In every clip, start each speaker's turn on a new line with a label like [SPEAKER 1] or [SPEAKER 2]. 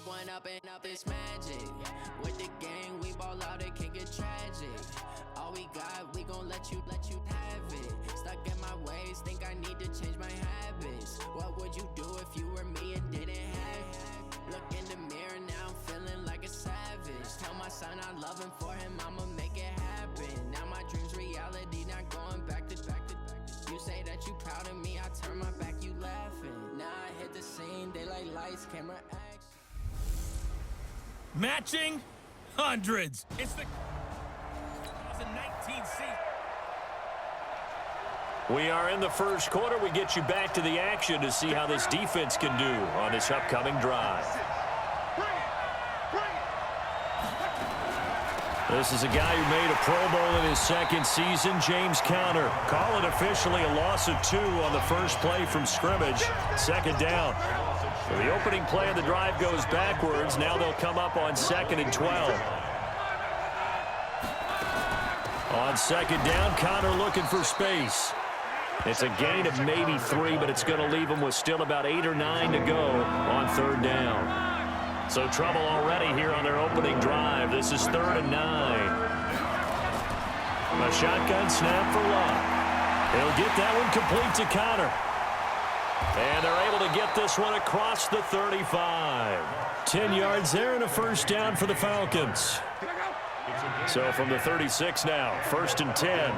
[SPEAKER 1] One up and up is magic. With the gang, we ball out, it can get tragic. All we got, we gon' let you have it. Stuck in my ways, think I need to change my habits. What would you do if you were me and didn't have it? Look in the mirror, now I'm feeling like a savage. Tell my son I love him, for him I'ma make it happen. Now my dream's reality, not going back to. You say that you proud of me, I turn my back, you laughing. Now I hit the scene, daylight lights, camera action.
[SPEAKER 2] Matching hundreds. It's the 2019 season.
[SPEAKER 3] We are in the first quarter. We get you back to the action to see how this defense can do on this upcoming drive. This is a guy who made a Pro Bowl in his second season, James Conner. Call it officially a loss of 2 on the first play from scrimmage. Second down. The opening play of the drive goes backwards. Now they'll come up on 2nd and 12. On second down, Conner looking for space. It's a gain of maybe 3, but it's going to leave them with still about 8 or 9 to go on 3rd down. So trouble already here on their opening drive. This is 3rd and 9. A shotgun snap for Luck. He'll get that one complete to Conner. And they're able to get this one across the 35. 10 yards there and a first down for the Falcons. So from the 36 now, 1st and 10.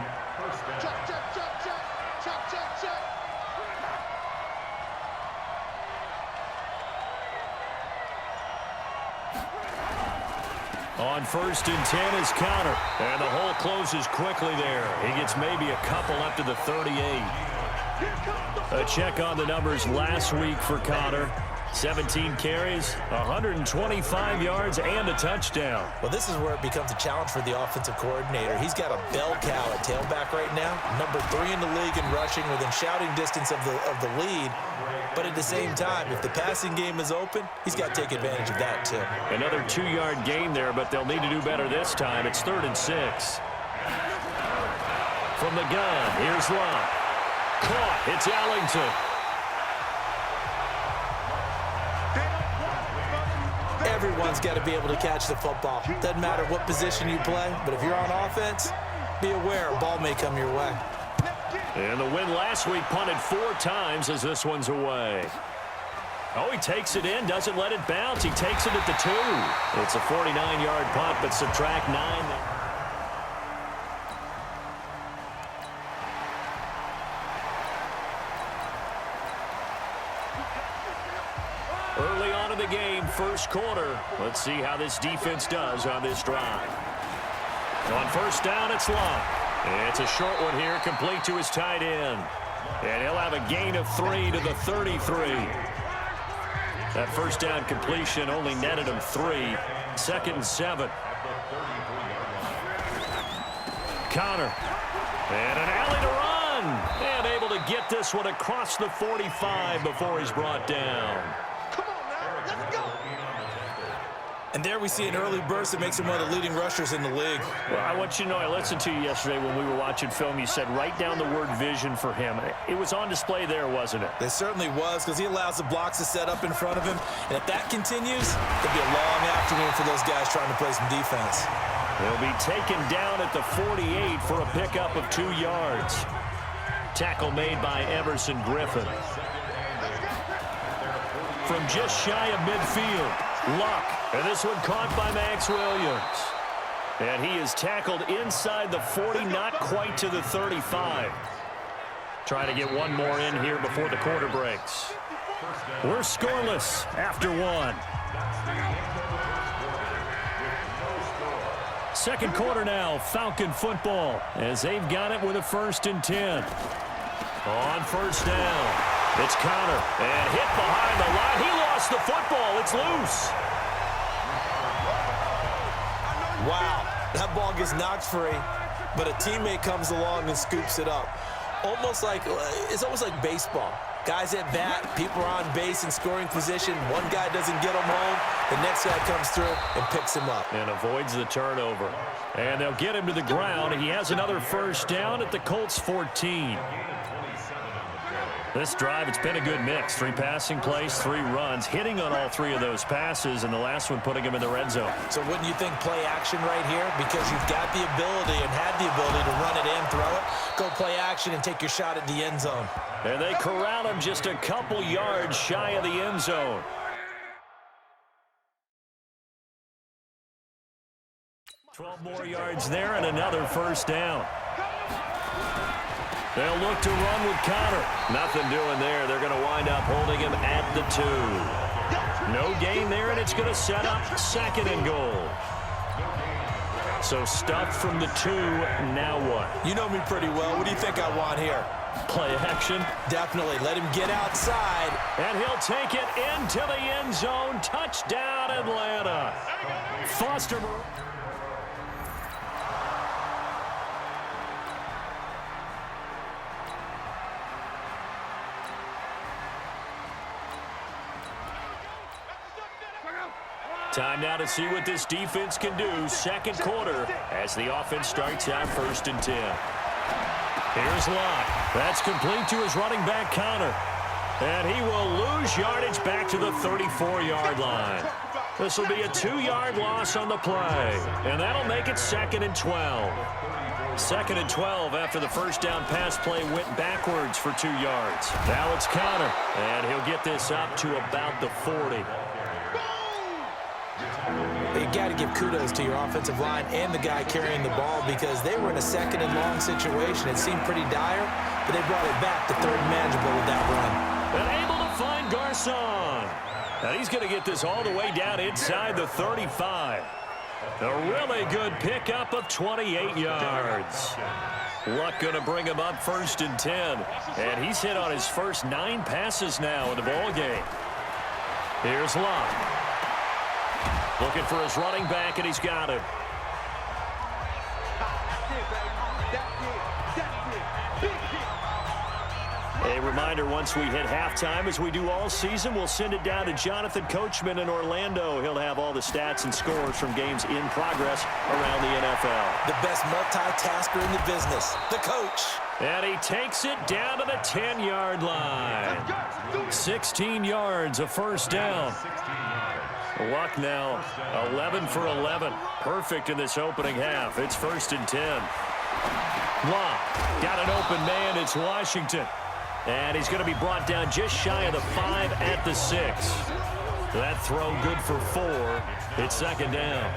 [SPEAKER 3] On 1st and 10 is Conner. And the hole closes quickly there. He gets maybe a couple up to the 38. A check on the numbers last week for Conner. 17 carries, 125 yards, and a touchdown.
[SPEAKER 4] Well, this is where it becomes a challenge for the offensive coordinator. He's got a bell cow at tailback right now. Number 3 in the league in rushing, within shouting distance of the lead. But at the same time, if the passing game is open, he's got to take advantage of that too. Another
[SPEAKER 3] 2-yard gain there, but they'll need to do better this time. It's 3rd and 6. From the gun, here's Luck. Caught. It's Ellington.
[SPEAKER 4] Everyone's got to be able to catch the football. Doesn't matter what position you play, but if you're on offense, be aware a ball may come your way.
[SPEAKER 3] And the win last week punted 4 times as this one's away. Oh, he takes it in, doesn't let it bounce. He takes it at the 2. It's a 49-yard punt, but subtract 9. Early on in the game, first quarter. Let's see how this defense does on this drive. On 1st down, it's Luck. It's a short one here, complete to his tight end. And he'll have a gain of 3 to the 33. That 1st down completion only netted him 3. 2nd and 7. Conner. And an alley to run. And able to get this one across the 45 before he's brought down.
[SPEAKER 4] And there we see an early burst that makes him one of the leading rushers in the league.
[SPEAKER 3] Well, I want you to know, I listened to you yesterday when we were watching film. You said write down the word vision for him. It was on display there, wasn't it?
[SPEAKER 4] It certainly was, because he allows the blocks to set up in front of him. And if that continues, it'll be a long afternoon for those guys trying to play some defense.
[SPEAKER 3] He'll be taken down at the 48 for a pickup of 2 yards. Tackle made by Emerson Griffin. From just shy of midfield, Luck. And this one caught by Max Williams. And he is tackled inside the 40, not quite to the 35. Trying to get one more in here before the quarter breaks. We're scoreless after 1. Second quarter now, Falcon football, as they've got it with a 1st and 10. On 1st down, it's Conner, and hit behind the line. He lost the football. It's loose.
[SPEAKER 4] Wow, that ball gets knocked free, but a teammate comes along and scoops it up. It's almost like baseball. Guys at bat, people are on base in scoring position. One guy doesn't get him home. The next guy comes through and picks him up.
[SPEAKER 3] And avoids the turnover. And they'll get him to the ground. He has another 1st down at the Colts 14. This drive, it's been a good mix. 3 passing plays, 3 runs, hitting on all 3 of those passes, and the last one putting him in the red zone.
[SPEAKER 4] So wouldn't you think play action right here? Because you've got the ability and had the ability to run it in, throw it, go play action, and take your shot at the end zone.
[SPEAKER 3] And they corral him just a couple yards shy of the end zone. More yards there and another first down. They'll look to run with Connor. Nothing doing there. They're going to wind up holding him at the 2. No gain there, and it's going to set up 2nd and goal. So stuffed from the 2, now what?
[SPEAKER 4] You know me pretty well. What do you think I want here?
[SPEAKER 3] Play action.
[SPEAKER 4] Definitely. Let him get outside.
[SPEAKER 3] And he'll take it into the end zone. Touchdown, Atlanta. Foster. Time now to see what this defense can do. 2nd quarter as the offense starts out 1st and 10. Here's Locke. That's complete to his running back, Connor. And he will lose yardage back to the 34-yard line. This will be a 2-yard loss on the play. And that'll make it 2nd and 12. 2nd and 12 after the first down pass play went backwards for 2 yards. Now it's Connor. And he'll get this up to about the 40.
[SPEAKER 4] You got to give kudos to your offensive line and the guy carrying the ball because they were in a 2nd and long situation. It seemed pretty dire, but they brought it back to 3rd and manageable with that run.
[SPEAKER 3] And able to find Garcon. And he's going to get this all the way down inside the 35. A really good pickup of 28 yards. Luck going to bring him up 1st and 10. And he's hit on his first 9 passes now in the ballgame. Here's Luck. Looking for his running back, and he's got him. A reminder, once we hit halftime, as we do all season, we'll send it down to Jonathan Coachman in Orlando. He'll have all the stats and scores from games in progress around the NFL.
[SPEAKER 4] The best multitasker in the business, the coach.
[SPEAKER 3] And he takes it down to the 10-yard line. 16 yards, a first down. Luck now 11 for 11. Perfect in this opening half. It's 1st and 10. Luck got an open man. It's Washington. And he's going to be brought down just shy of the 5 at the 6. That throw good for 4. It's 2nd down.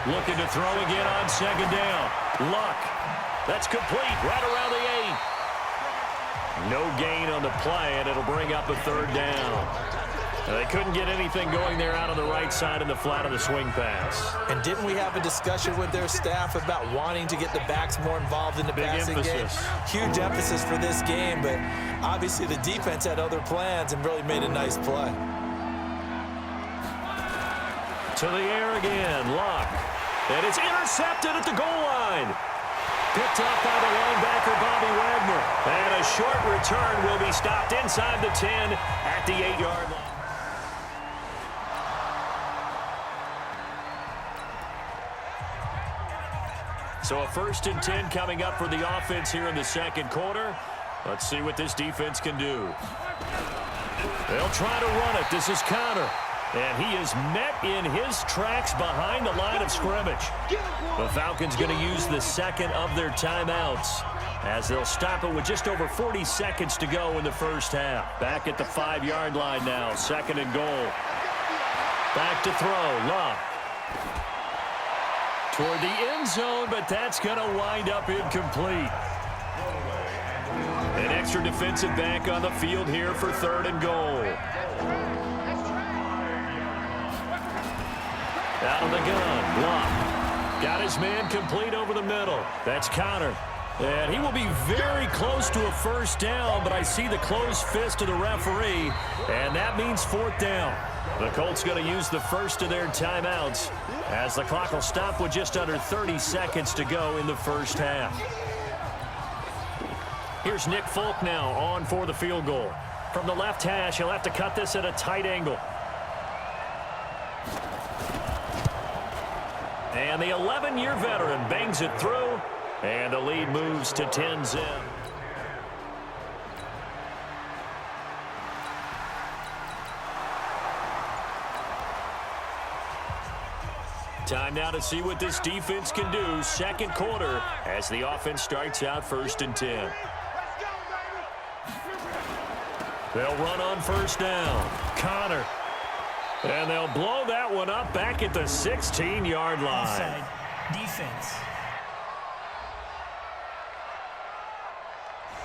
[SPEAKER 3] Looking to throw again on 2nd down. Luck. That's complete right around the 8. No gain on the play, and it'll bring up a 3rd down. They couldn't get anything going there out on the right side in the flat of the swing pass.
[SPEAKER 4] And didn't we have a discussion with their staff about wanting to get the backs more involved in the passing game? Huge emphasis for this game, but obviously the defense had other plans and really made a nice play.
[SPEAKER 3] To the air again, Luck. And it's intercepted at the goal line. Picked up by the linebacker, Bobby Wagner. And a short return will be stopped inside the 10 at the 8-yard line. So a 1st and 10 coming up for the offense here in the 2nd quarter. Let's see what this defense can do. They'll try to run it. This is Connor. And he is met in his tracks behind the line of scrimmage. The Falcons going to use the 2nd of their timeouts as they'll stop it with just over 40 seconds to go in the first half. Back at the 5-yard line now. 2nd and goal. Back to throw. Luck. Toward the end zone, but that's going to wind up incomplete. An extra defensive back on the field here for 3rd and goal. Out of the gun, Luck. Got his man complete over the middle. That's Connor. And he will be very close to a first down, but I see the closed fist of the referee, and that means 4th down. The Colts going to use the first of their timeouts as the clock will stop with just under 30 seconds to go in the first half. Here's Nick Folk now on for the field goal. From the left hash, he'll have to cut this at a tight angle. And the 11-year veteran bangs it through, and the lead moves to 10-zip. Time now to see what this defense can do. Second quarter as the offense starts out 1st and 10. They'll run on 1st down. Connor. And they'll blow that one up back at the 16-yard line.
[SPEAKER 5] Offside defense.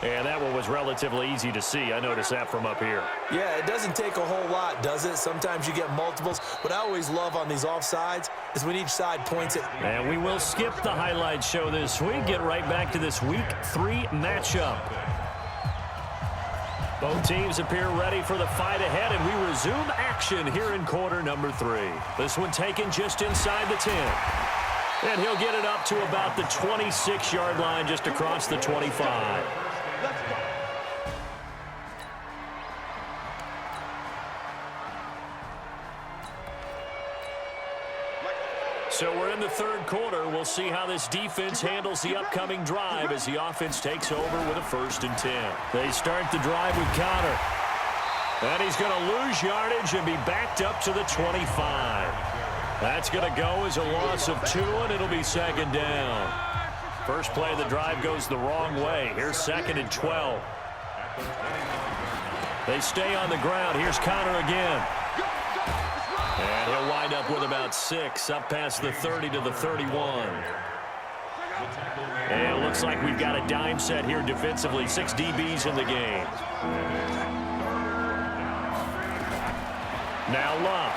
[SPEAKER 3] And that one was relatively easy to see. I noticed that from up here.
[SPEAKER 4] Yeah, it doesn't take a whole lot, does it? Sometimes you get multiples. What I always love on these offsides is when each side points it.
[SPEAKER 3] And we will skip the highlight show this week. Get right back to this Week 3 matchup. Both teams appear ready for the fight ahead, and we resume action here in quarter number 3. This one taken just inside the 10. And he'll get it up to about the 26-yard line, just across the 25. So we're in the 3rd quarter. We'll see how this defense handles the upcoming drive as the offense takes over with a 1st and 10. They start the drive with Connor. And he's going to lose yardage and be backed up to the 25. That's going to go as a loss of 2, and it'll be 2nd down. First play of the drive goes the wrong way. Here's 2nd and 12. They stay on the ground. Here's Connor again. And he'll wind up with about 6, up past the 30 to the 31. And it looks like we've got a dime set here defensively. 6 DBs in the game. Now Love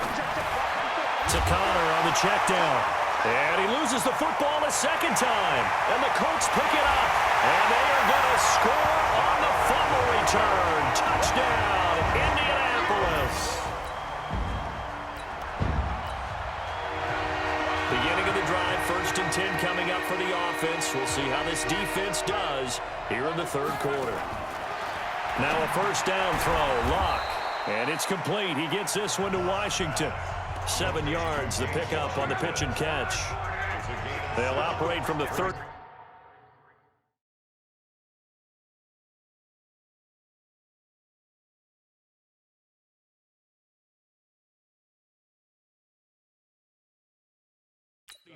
[SPEAKER 3] to Connor on the check down. And he loses the football a 2nd time. And the Colts pick it up. And they are going to score on the fumble return. Touchdown, Indianapolis. Beginning of the drive, 1st and 10 coming up for the offense. We'll see how this defense does here in the 3rd quarter. Now a 1st down throw, Locke. And it's complete. He gets this one to Washington. 7 yards, the pickup on the pitch and catch. They'll operate from the 3rd.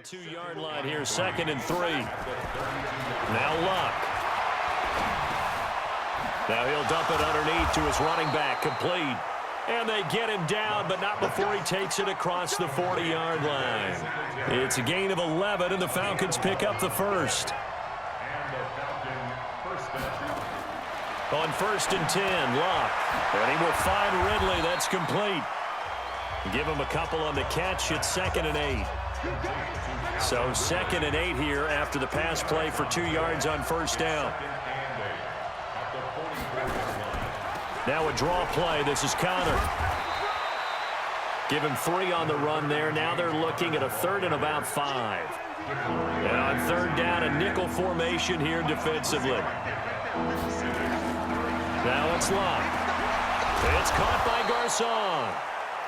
[SPEAKER 3] Two-yard line here, 2nd and 3. Now Locke. Now he'll dump it underneath to his running back, complete. And they get him down, but not before he takes it across the 40-yard line. It's a gain of 11, and the Falcons pick up the 1st. On 1st and 10, Locke. And he will find Ridley. That's complete. Give him a couple on the catch. It's 2nd and 8. So 2nd and 8 here after the pass play for 2 yards on 1st down. Now a draw play. This is Connor. Give him 3 on the run there. Now they're looking at a 3rd and about 5. And on 3rd down, a nickel formation here defensively. Now it's Locke. It's caught by Garcon.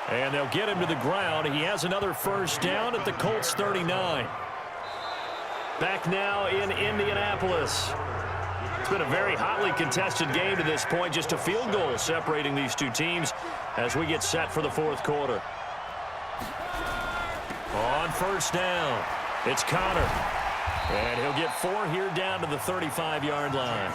[SPEAKER 3] And they'll get him to the ground. He has another 1st down at the Colts 39. Back now in Indianapolis. It's been a very hotly contested game to this point. Just a field goal separating these two teams as we get set for the 4th quarter. On 1st down, it's Connor. And he'll get 4 here down to the 35-yard line.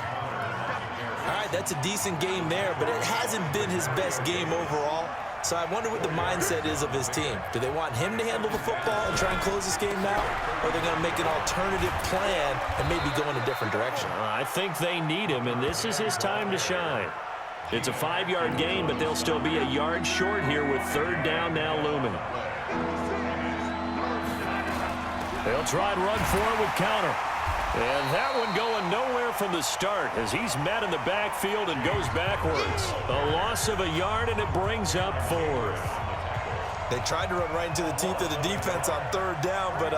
[SPEAKER 4] All right, that's a decent game there, but it hasn't been his best game overall. So I wonder what the mindset is of his team. Do they want him to handle the football and try and close this game out? Or are they going to make an alternative plan and maybe go in a different direction?
[SPEAKER 3] I think they need him, and this is his time to shine. It's a 5-yard gain, but they'll still be a yard short here with 3rd down now looming. They'll try and run for it with Connor. And that one going nowhere from the start as he's met in the backfield and goes backwards. A loss of a yard, and it brings up 4th.
[SPEAKER 4] They tried to run right into the teeth of the defense on 3rd down, but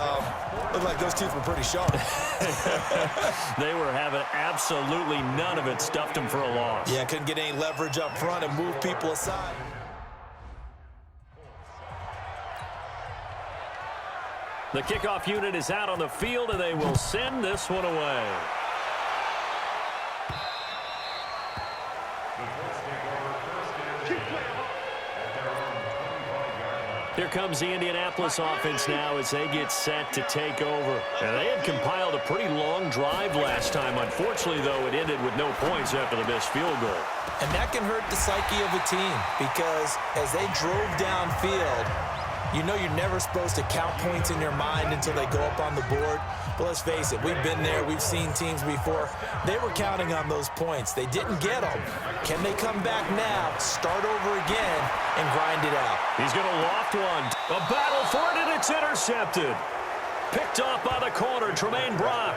[SPEAKER 4] looked like those teeth were pretty sharp.
[SPEAKER 3] They were having absolutely none of it. Stuffed them for a loss.
[SPEAKER 4] Yeah, couldn't get any leverage up front and move people aside.
[SPEAKER 3] The kickoff unit is out on the field, and they will send this one away. Here comes the Indianapolis offense now as they get set to take over. And they had compiled a pretty long drive last time. Unfortunately, though, it ended with no points after the missed field goal.
[SPEAKER 4] And that can hurt the psyche of a team because as they drove downfield, you know you're never supposed to count points in your mind until they go up on the board. But let's face it, we've been there. We've seen teams before. They were counting on those points. They didn't get them. Can they come back now, start over again, and grind it out?
[SPEAKER 3] He's going to loft one. A battle for it, and it's intercepted. Picked off by the corner, Tremaine Brock.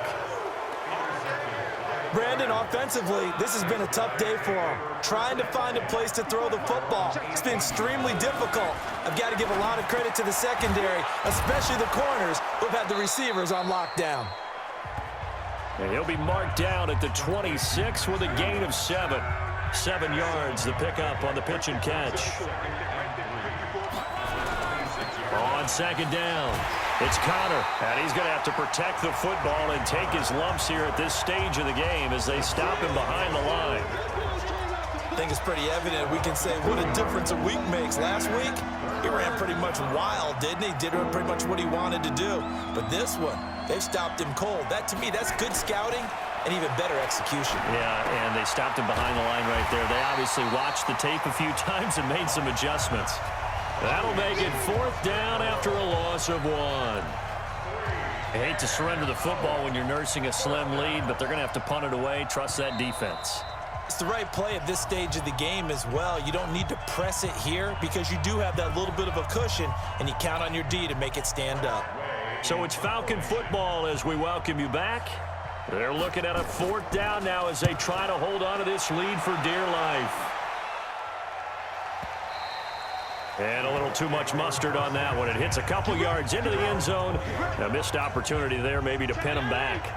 [SPEAKER 4] Brandon, offensively, this has been a tough day for him. Trying to find a place to throw the football. It's been extremely difficult. I've got to give a lot of credit to the secondary, especially the corners who've had the receivers on lockdown.
[SPEAKER 3] And he'll be marked down at the 26 with a gain of 7. 7 yards, the pickup on the pitch and catch. On second down, it's Connor, and he's going to have to protect the football and take his lumps here at this stage of the game as they stop him behind the line.
[SPEAKER 4] I think it's pretty evident. We can say what a difference a week makes. Last week, he ran pretty much wild, didn't he? Did pretty much what he wanted to do. But this one, they've stopped him cold. That, to me, that's good scouting and even better execution.
[SPEAKER 3] Yeah, and they stopped him behind the line right there. They obviously watched the tape a few times and made some adjustments. That'll make it 4th down after a loss of 1. I hate to surrender the football when you're nursing a slim lead, but they're going to have to punt it away. Trust that defense.
[SPEAKER 4] It's the right play at this stage of the game as well. You don't need to press it here because you do have that little bit of a cushion, and you count on your D to make it stand up.
[SPEAKER 3] So it's Falcon football as we welcome you back. They're looking at a 4th down now as they try to hold on to this lead for dear life. And a little too much mustard on that one. It hits a couple yards into the end zone. A missed opportunity there maybe to pin them back.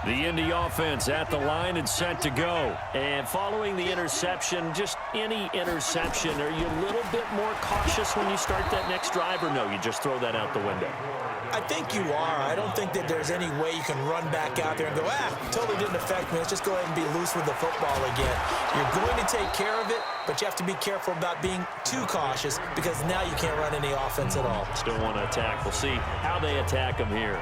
[SPEAKER 3] The Indy offense at the line and set to go. And following the interception, just any interception, are you a little bit more cautious when you start that next drive, or no, you just throw that out the window?
[SPEAKER 4] I think you are. I don't think that there's any way you can run back out there and go, totally didn't affect me. Let's just go ahead and be loose with the football again. You're going to take care of it, but you have to be careful about being too cautious because now you can't run any offense at all.
[SPEAKER 3] Still want to attack. We'll see how they attack them here.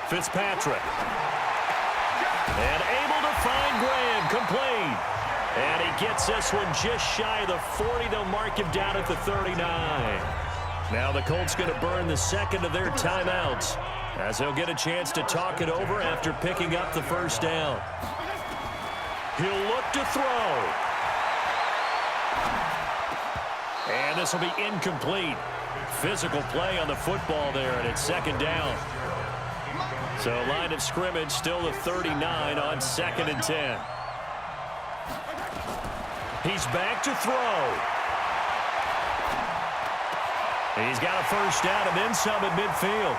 [SPEAKER 3] Fitzpatrick. And able to find Graham, complete. And he gets this one just shy of the 40. They'll mark him down at the 39. Now the Colts going to burn the second of their timeouts as they'll get a chance to talk it over after picking up the 1st down. He'll look to throw. And this will be incomplete. Physical play on the football there, and it's 2nd down. So line of scrimmage still the 39 on 2nd and 10. He's back to throw. He's got a 1st down and then some at midfield.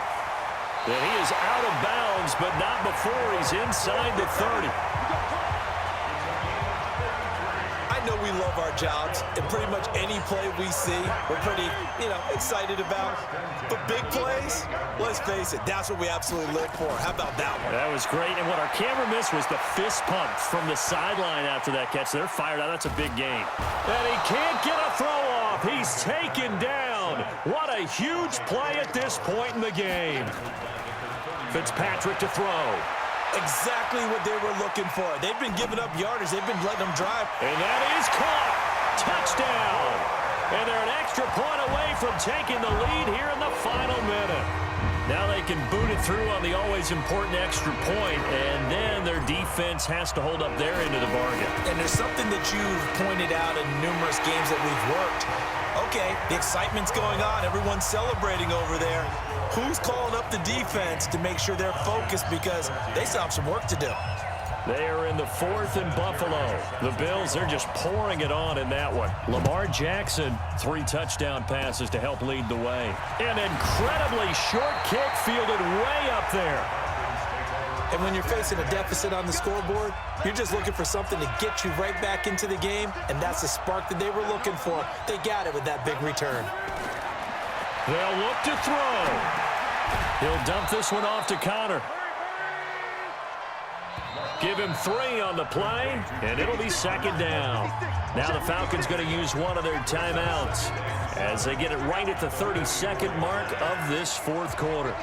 [SPEAKER 3] And he is out of bounds, but not before he's inside the 30.
[SPEAKER 4] I know we love our jobs, and pretty much any play we see, we're pretty, excited about. But big plays, let's face it, that's what we absolutely live for. How about that one?
[SPEAKER 3] That was great, and what our camera missed was the fist pump from the sideline after that catch. They're fired out. That's a big gain. And he can't get a throw off. He's taken down. What a huge play at this point in the game. Fitzpatrick to throw.
[SPEAKER 4] Exactly what they were looking for. They've been giving up yardage. They've been letting them drive.
[SPEAKER 3] And that is caught. Touchdown. And they're an extra point away from taking the lead here in the final minute. Now they can boot it through on the always important extra point, and then their defense has to hold up their end of the bargain.
[SPEAKER 4] And there's something that you've pointed out in numerous games that we've worked. Okay, the excitement's going on. Everyone's celebrating over there. Who's calling up the defense to make sure they're focused because they still have some work to do?
[SPEAKER 3] They are in the 4th and Buffalo. The Bills, they're just pouring it on in that one. Lamar Jackson, 3 touchdown passes to help lead the way. An incredibly short kick fielded way up there.
[SPEAKER 4] And when you're facing a deficit on the scoreboard, you're just looking for something to get you right back into the game, and that's the spark that they were looking for. They got it with that big return.
[SPEAKER 3] They'll look to throw. He'll dump this one off to Connor. Give him 3 on the play, and it'll be second down. Now the Falcons going to use one of their timeouts as they get it right at the 32nd mark of this fourth quarter.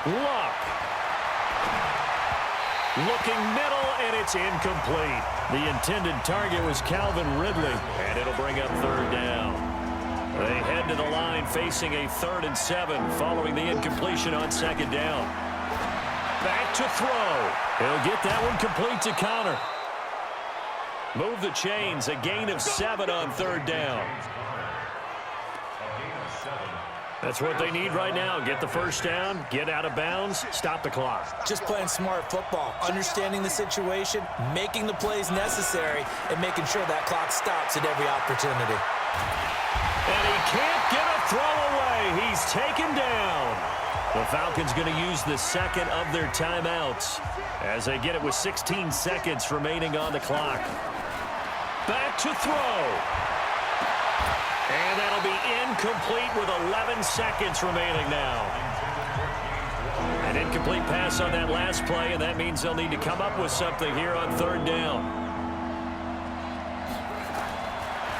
[SPEAKER 3] Luck. Looking middle, and it's incomplete. The intended target was Calvin Ridley, and it'll bring up third down. They head to the line facing a 3rd and 7 following the incompletion on second down. Back to throw. He'll get that one complete to Connor. Move the chains, a gain of 7 on third down. That's what they need right now. Get the first down, get out of bounds, stop the clock.
[SPEAKER 4] Just playing smart football, understanding the situation, making the plays necessary, and making sure that clock stops at every opportunity.
[SPEAKER 3] And he can't get a throw away. He's taken down. The Falcons going to use the second of their timeouts as they get it with 16 seconds remaining on the clock. Back to throw. And that'll be incomplete with 11 seconds remaining now. An incomplete pass on that last play, and that means they'll need to come up with something here on third down.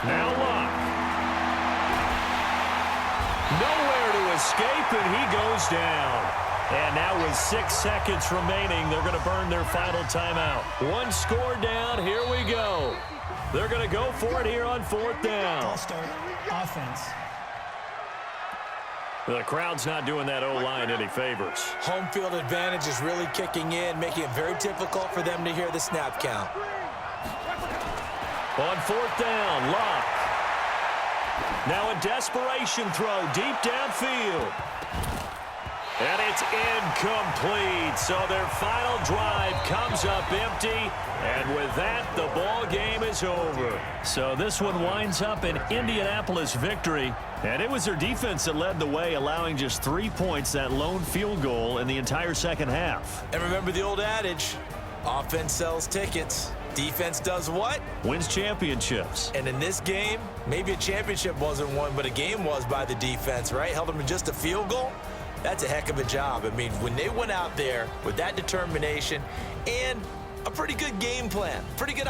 [SPEAKER 3] Now Luck. Nowhere to escape, and he goes down. And now with 6 seconds remaining, they're going to burn their final timeout. 1 score down. Here we go. They're going to go for it here on fourth down.
[SPEAKER 5] False start. Offense.
[SPEAKER 3] The crowd's not doing that O-line any favors.
[SPEAKER 4] Home field advantage is really kicking in, making it very difficult for them to hear the snap count.
[SPEAKER 3] On fourth down, Luck. Now a desperation throw deep downfield. And it's incomplete. So their final drive comes up empty. And with that, the ball game is over. So this one winds up an Indianapolis victory. And it was their defense that led the way, allowing just 3 points, that lone field goal in the entire second half.
[SPEAKER 4] And remember the old adage, offense sells tickets. Defense does what?
[SPEAKER 3] Wins championships.
[SPEAKER 4] And in this game, maybe a championship wasn't won, but a game was by the defense, right? Held them to just a field goal. That's a heck of a job. I mean, when they went out there with that determination and a pretty good game plan, pretty good